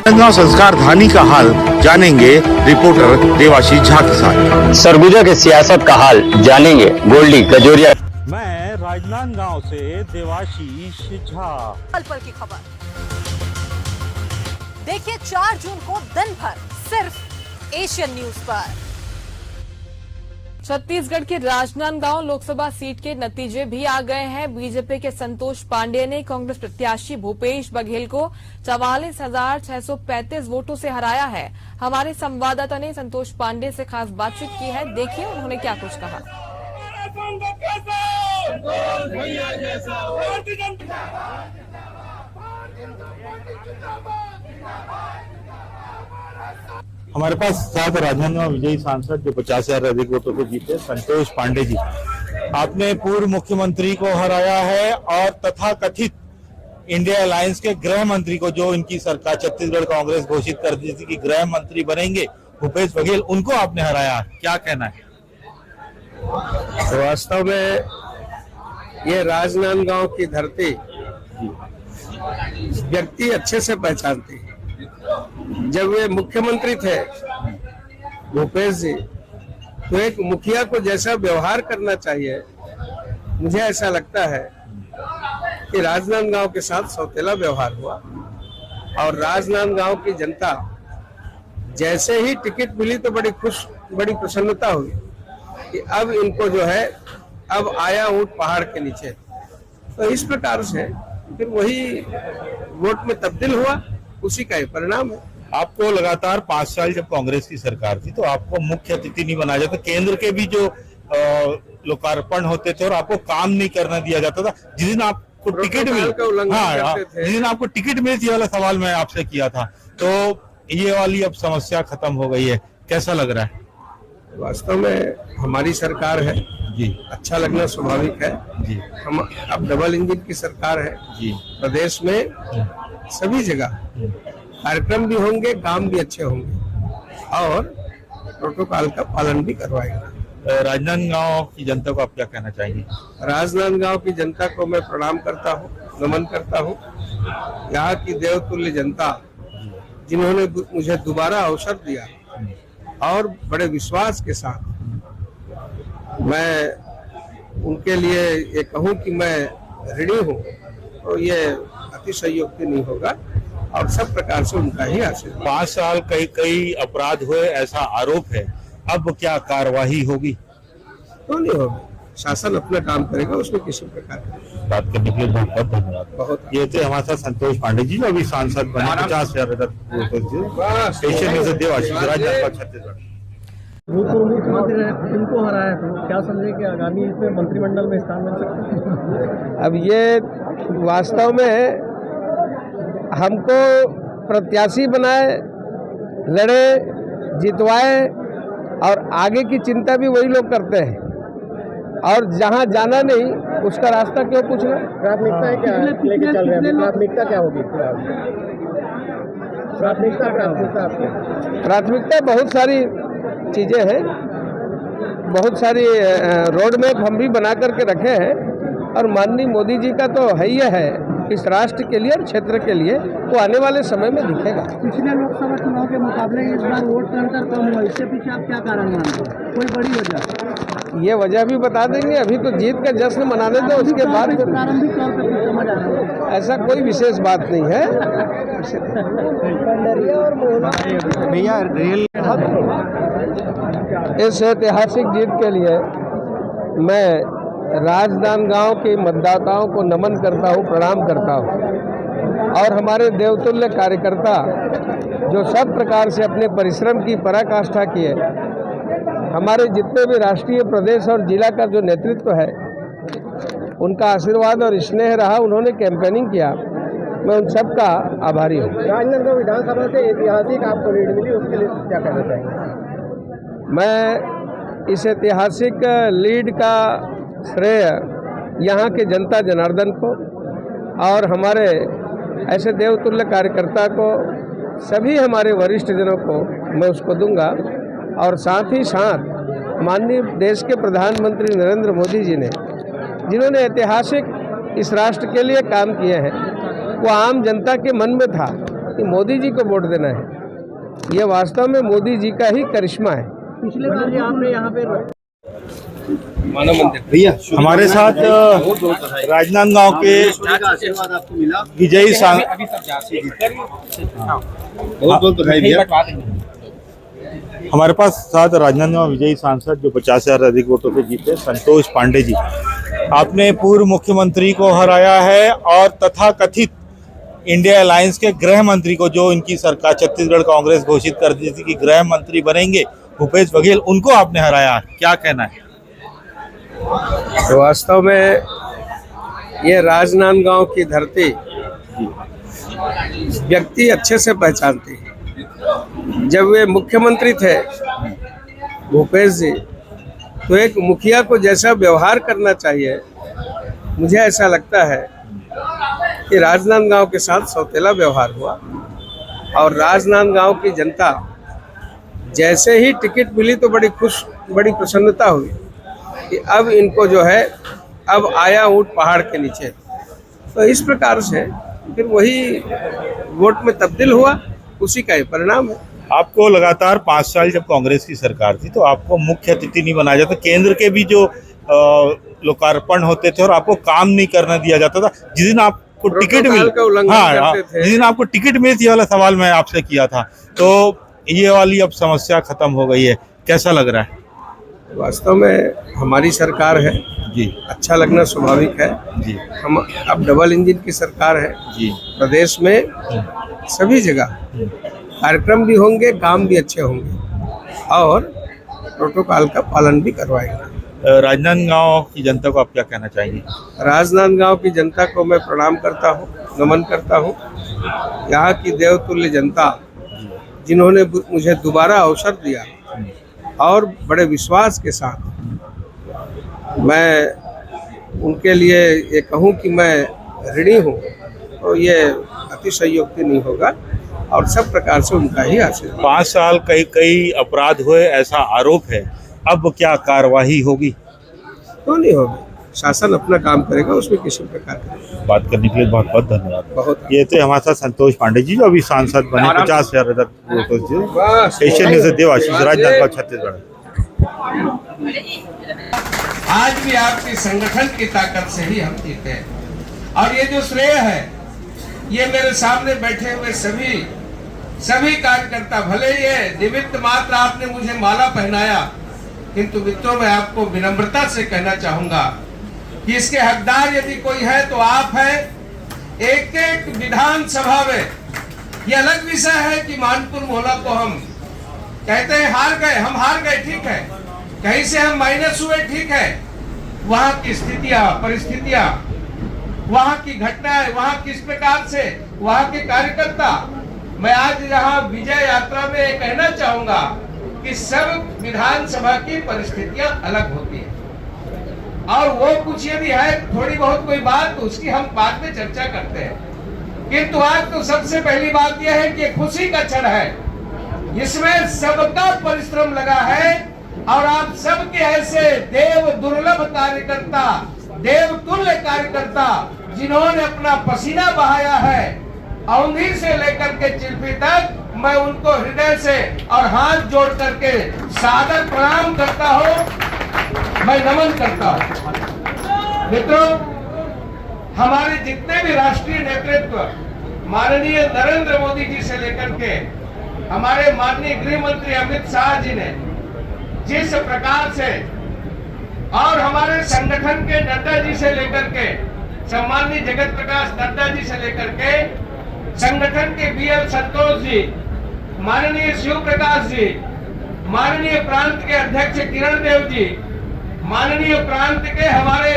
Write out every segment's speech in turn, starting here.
राजनांदगांव संस्कार धानी का हाल जानेंगे रिपोर्टर देवाशीष झा के साथ। सरगुजा के सियासत का हाल जानेंगे गोल्डी गजोरिया। मैं राजनांदगांव से देवाशीष झा। पल पल की खबर देखिए 4 जून को दिन भर सिर्फ एशियन न्यूज पर। छत्तीसगढ़ के राजनांदगांव लोकसभा सीट के नतीजे भी आ गए हैं। बीजेपी के संतोष पांडे ने कांग्रेस प्रत्याशी भूपेश बघेल को 44,635 वोटों से हराया है। हमारे संवाददाता ने संतोष पांडे से खास बातचीत की है। देखिए उन्होंने क्या कुछ कहा। हमारे पास साथ राजनांदगांव विजयी सांसद जो 50,000 अधिक वोटों से जीते संतोष पांडे जी, आपने पूर्व मुख्यमंत्री को हराया है और तथाकथित इंडिया अलायंस के गृह मंत्री को, जो इनकी सरकार छत्तीसगढ़ कांग्रेस घोषित कर दी थी कि गृह मंत्री बनेंगे भूपेश बघेल, उनको आपने हराया। क्या कहना है? तो वास्तव में ये राजनांदगांव की धरती व्यक्ति अच्छे से पहचानती है। जब वे मुख्यमंत्री थे भूपेश जी, तो एक मुखिया को जैसा व्यवहार करना चाहिए, मुझे ऐसा लगता है कि राजनांदगांव के साथ सौतेला व्यवहार हुआ। और राजनांदगांव की जनता जैसे ही टिकट मिली तो बड़ी प्रसन्नता हुई कि अब इनको जो है अब आया ऊंट पहाड़ के नीचे। तो इस प्रकार से फिर वही वोट में तब्दील हुआ, उसी का ही परिणाम है। आपको लगातार 5 साल जब कांग्रेस की सरकार थी तो आपको मुख्य अतिथि नहीं बनाया जाता, केंद्र के भी जो लोकार्पण होते थे और आपको काम नहीं करना दिया जाता था। जिस दिन आपको टिकट मिली, जिस दिन आपको टिकट मिली थी वाला सवाल मैं आपसे किया था, तो ये वाली अब समस्या खत्म हो गई है। कैसा लग रहा है? वास्तव में हमारी सरकार है जी, अच्छा लगना स्वाभाविक है जी। हम अब डबल इंजन की सरकार है जी। प्रदेश में सभी जगह कार्यक्रम भी होंगे, काम भी अच्छे होंगे और प्रोटोकॉल का पालन भी करवाएंगे। राजनांदगांव की जनता को आप क्या कहना चाहेंगे? राजनांदगांव की जनता को मैं प्रणाम करता हूँ, नमन करता हूँ। यहाँ की देवतुल्य जनता जिन्होंने मुझे दोबारा अवसर दिया और बड़े विश्वास के साथ, मैं उनके लिए ये कहूँ कि मैं ऋणी हूँ, तो ये अतिशयोक्ति नहीं होगा और सब प्रकार से उनका ही आशीर्वाद। 5 साल कई अपराध हुए ऐसा आरोप है, अब क्या कार्यवाही होगी? तो नहीं होगी, शासन अपना काम करेगा, उसमें किसी प्रकार की बात करने के लिए बहुत बहुत धन्यवाद। बहुत ये थे हमारे साथ संतोष पांडे जी, जो अभी सांसद बने 50,000 देवाशीष राजनांदगांव छत्तीसगढ़। भूतपूर्व मुख्यमंत्री इनको हराया तो क्या समझे कि आगामी इसमें मंत्रिमंडल में स्थान मिल सकता है? अब ये वास्तव में हमको प्रत्याशी बनाए, लड़े, जितवाए और आगे की चिंता भी वही लोग करते हैं और जहां जाना नहीं उसका रास्ता क्यों पूछना? प्राथमिकता है क्या लेके चल रहे हैं? प्राथमिकता क्या होगी? प्राथमिकता बहुत सारी चीज़ें हैं, बहुत सारी रोड मैप हम भी बना करके रखे हैं और माननीय मोदी जी का तो है ही है इस राष्ट्र के लिए और क्षेत्र के लिए, वो आने वाले समय में दिखेगा। पिछले लोकसभा चुनाव के मुकाबले इस बार वोट का अंतर कम हुआ, इसके पीछे आप क्या कारण मानते हैं? कोई बड़ी वजह? ये वजह भी बता देंगे, अभी तो जीत का जश्न मनाने दो, उसके बाद प्रारंभिक तौर पर कुछ समझ आ रहा है? ऐसा कोई विशेष बात नहीं है। भैया रेल इस ऐतिहासिक जीत के लिए मैं राजनांदगांव के मतदाताओं को नमन करता हूं, प्रणाम करता हूं और हमारे देवतुल्य कार्यकर्ता जो सब प्रकार से अपने परिश्रम की पराकाष्ठा किए, हमारे जितने भी राष्ट्रीय, प्रदेश और जिला का जो नेतृत्व है, उनका आशीर्वाद और स्नेह रहा, उन्होंने कैंपेनिंग किया, मैं उन सब का आभारी हूँ। राजनांदगांव विधानसभा से ऐतिहासिक आपको लीड मिली, उसके लिए क्या कहना चाहेंगे? मैं इस ऐतिहासिक लीड का श्रेय यहाँ के जनता जनार्दन को और हमारे ऐसे देवतुल्य कार्यकर्ता को, सभी हमारे वरिष्ठ जनों को मैं उसको दूंगा और साथ ही साथ माननीय देश के प्रधानमंत्री नरेंद्र मोदी जी ने, जिन्होंने ऐतिहासिक इस राष्ट्र के लिए काम किए हैं, वो आम जनता के मन में था कि मोदी जी को वोट देना है। यह वास्तव में मोदी जी का ही करिश्मा है। पिछले बार जो आपने यहाँ पे मानव मंदिर हमारे साथ राजनांदगांव के विजयी हमारे पास साथ राजनांदगांव विजयी सांसद जो 50,000 से अधिक वोटों से जीते, संतोष पांडे जी। आपने पूर्व मुख्यमंत्री को हराया है और तथा कथित इंडिया अलायंस के गृह मंत्री को, जो इनकी सरकार छत्तीसगढ़ कांग्रेस घोषित कर दी थी कि गृह मंत्री बनेंगे भूपेश बघेल, उनको आपने हराया। क्या कहना है? तो वास्तव में ये राजनांदगांव की धरती व्यक्ति अच्छे से पहचानती है। जब वे मुख्यमंत्री थे भूपेश जी, तो एक मुखिया को जैसा व्यवहार करना चाहिए, मुझे ऐसा लगता है कि राजनांदगांव के साथ सौतेला व्यवहार हुआ। और राजनांदगांव की जनता जैसे ही टिकट मिली तो बड़ी प्रसन्नता हुई कि अब इनको जो है अब आया ऊंट पहाड़ के नीचे। तो इस प्रकार से फिर वही वोट में तब्दील हुआ, उसी का ही परिणाम है। आपको लगातार 5 साल जब कांग्रेस की सरकार थी तो आपको मुख्य अतिथि नहीं बनाया जाता, केंद्र के भी जो लोकार्पण होते थे और आपको काम नहीं करना दिया जाता था। जिस दिन आपको टिकट मिली, जिस दिन आपको टिकट मिली थी, वाला सवाल मैं आपसे किया था, तो ये वाली अब समस्या खत्म हो गई है, कैसा लग रहा है? वास्तव में हमारी सरकार है जी, अच्छा लगना स्वाभाविक है जी। हम अब डबल इंजन की सरकार है जी। प्रदेश में सभी जगह कार्यक्रम भी होंगे, काम भी अच्छे होंगे और प्रोटोकॉल का पालन भी करवाएंगे। राजनांदगांव की जनता को आप क्या कहना चाहेंगे? राजनांदगांव की जनता को मैं प्रणाम करता हूँ, नमन करता हूँ। यहाँ की देवतुल्य जनता जिन्होंने मुझे दोबारा अवसर दिया और बड़े विश्वास के साथ मैं उनके लिए ये कहूँ कि मैं ऋणी हूँ, तो ये अतिशयोक्ति नहीं होगा और सब प्रकार से उनका ही आशीर्वाद। 5 साल कई अपराध हुए ऐसा आरोप है, अब क्या कार्रवाई होगी? तो नहीं होगी, शासन अपना काम करेगा, उसमें किसी प्रकार का। बात करने के लिए बहुत बहुत धन्यवाद। बहुत ये थे हमारे साथ संतोष पांडे जी, जो अभी सांसद बने 50,000 वोटों से। एशियन न्यूज़ से देवाशीष, राजनांदगांव, छत्तीसगढ़। आज भी आपके संगठन की ताकत से ही हम जीते हैं और ये जो श्रेय है ये मेरे सामने बैठे हुए सभी कार्यकर्ता, भले ये निमित्त मात्र आपने मुझे माला पहनाया, किंतु मित्रों मैं आपको विनम्रता से कहना चाहूंगा कि इसके हकदार यदि कोई है तो आप हैं। एक एक विधानसभा में ये अलग विषय है कि मानपुर मोहल्ला को हम कहते हैं हार गए, हम हार गए, ठीक है, कहीं से हम माइनस हुए, ठीक है। वहां की स्थितियां, परिस्थितियां, वहां की घटनाएं, वहां किस प्रकार से वहां के कार्यकर्ता, मैं आज यहाँ विजय यात्रा में कहना चाहूंगा कि सब विधानसभा की परिस्थितियां अलग होती है और वो कुछ यदि है थोड़ी बहुत कोई बात तो उसकी हम बाद में चर्चा करते हैं। किंतु आज तो सबसे पहली बात यह है कि खुशी का क्षण है, इसमें सबका परिश्रम लगा है और आप सबके ऐसे देव दुर्लभ कार्यकर्ता, देव तुल्य कार्यकर्ता जिन्होंने अपना पसीना बहाया है, औंधी से लेकर के चिल्फी तक, मैं उनको हृदय से और हाथ जोड़ करके सादर प्रणाम करता हूं, मैं नमन करता हूं। मित्रों, हमारे जितने भी राष्ट्रीय नेतृत्व, माननीय नरेंद्र मोदी जी से लेकर के हमारे माननीय गृह मंत्री अमित शाह जी ने जिस प्रकार से, और हमारे संगठन के नड्डा जी से लेकर के, सम्माननीय जगत प्रकाश नड्डा जी से लेकर के, संगठन के बीएल संतोष जी, माननीय शिव प्रकाश जी, माननीय प्रांत के अध्यक्ष किरण देव जी, माननीय प्रांत के हमारे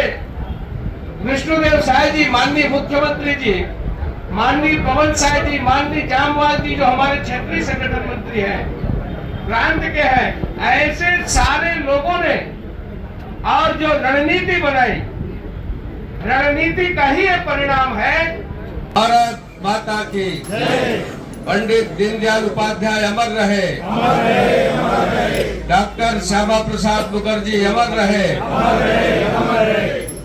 विष्णुदेव साय जी, माननीय मुख्यमंत्री जी, माननीय पवन साय जी, माननीय जामवाल जी जो हमारे क्षेत्रीय संगठन मंत्री हैं, प्रांत के हैं, ऐसे सारे लोगों ने और जो रणनीति बनाई, रणनीति का ही ये परिणाम है। भारत माता की जय। पंडित दीनदयाल उपाध्याय अमर रहे, डॉक्टर श्यामा प्रसाद मुखर्जी अमर रहे,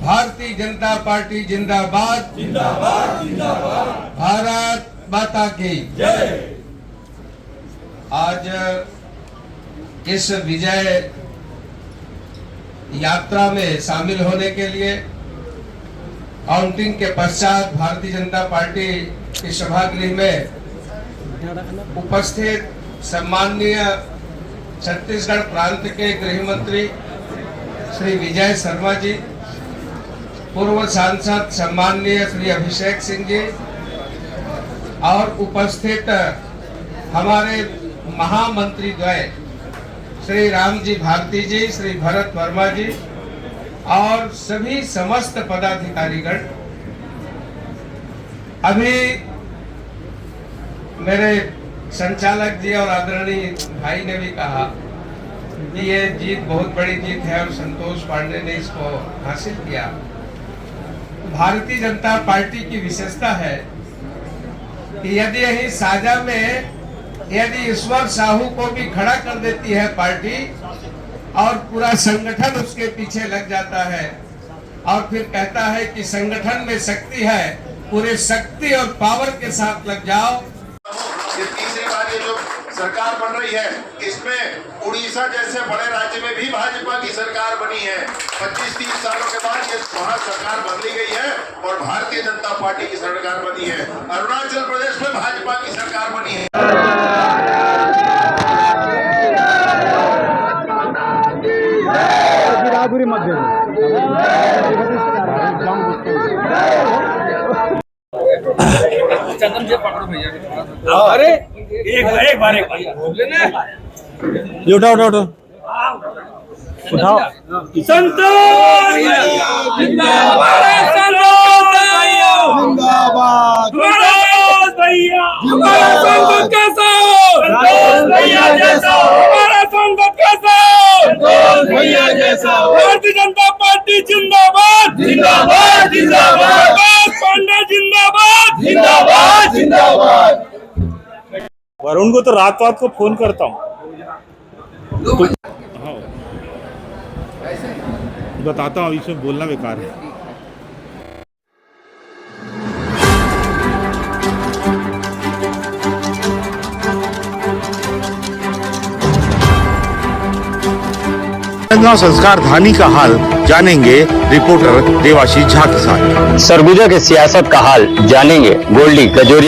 भारतीय जनता पार्टी जिंदाबाद, जिंदाबाद, जिंदाबाद। भारत माता की जय। आज इस विजय यात्रा में शामिल होने के लिए काउंटिंग के पश्चात भारतीय जनता पार्टी के सभागृह में उपस्थित सम्माननीय छत्तीसगढ़ प्रांत के गृह मंत्री श्री विजय शर्मा जी, पूर्व सांसद सम्माननीय श्री अभिषेक सिंह जी और उपस्थित हमारे महामंत्री द्वय श्री राम जी भारती जी, श्री भरत वर्मा जी और सभी समस्त पदाधिकारीगण। अभी मेरे संचालक जी और आदरणीय भाई ने भी कहा कि ये जीत बहुत बड़ी जीत है और संतोष पांडे ने इसको हासिल किया। भारतीय जनता पार्टी की विशेषता है कि यदि यही साझा में यदि ईश्वर साहू को भी खड़ा कर देती है पार्टी और पूरा संगठन उसके पीछे लग जाता है और फिर कहता है कि संगठन में शक्ति है, पूरे शक्ति और पावर के साथ लग जाओ। ये तीसरी बार ये जो सरकार बन रही है, इसमें उड़ीसा जैसे बड़े राज्य में भी भाजपा की सरकार बनी है। 25-30 सालों के बाद ये वहाँ सरकार बदली गई है और भारतीय जनता पार्टी की सरकार बनी है। अरुणाचल प्रदेश में भाजपा की सरकार बनी है। अरे एक बार ये उठाओ उठाओ उठाओ। संतोष जिंदाबाद, संतोष भैया, हमारा संगत कैसा, संतोष भैया जैसा, हमारा संगत कैसा, संतोष भैया जैसा। भारतीय जनता पार्टी जिंदाबाद, जिंदाबाद, जिंदाबाद, पांडे जिंदाबाद, जिंदाबाद, जिंदाबाद। वरुण को तो रात को फोन करता हूँ, बताता हूँ, इसमें बोलना बेकार है। राजनांदगांव संस्कार धानी का हाल जानेंगे रिपोर्टर देवाशीष झा के साथ। सरगुजा के सियासत का हाल जानेंगे गोल्डी कजोरिया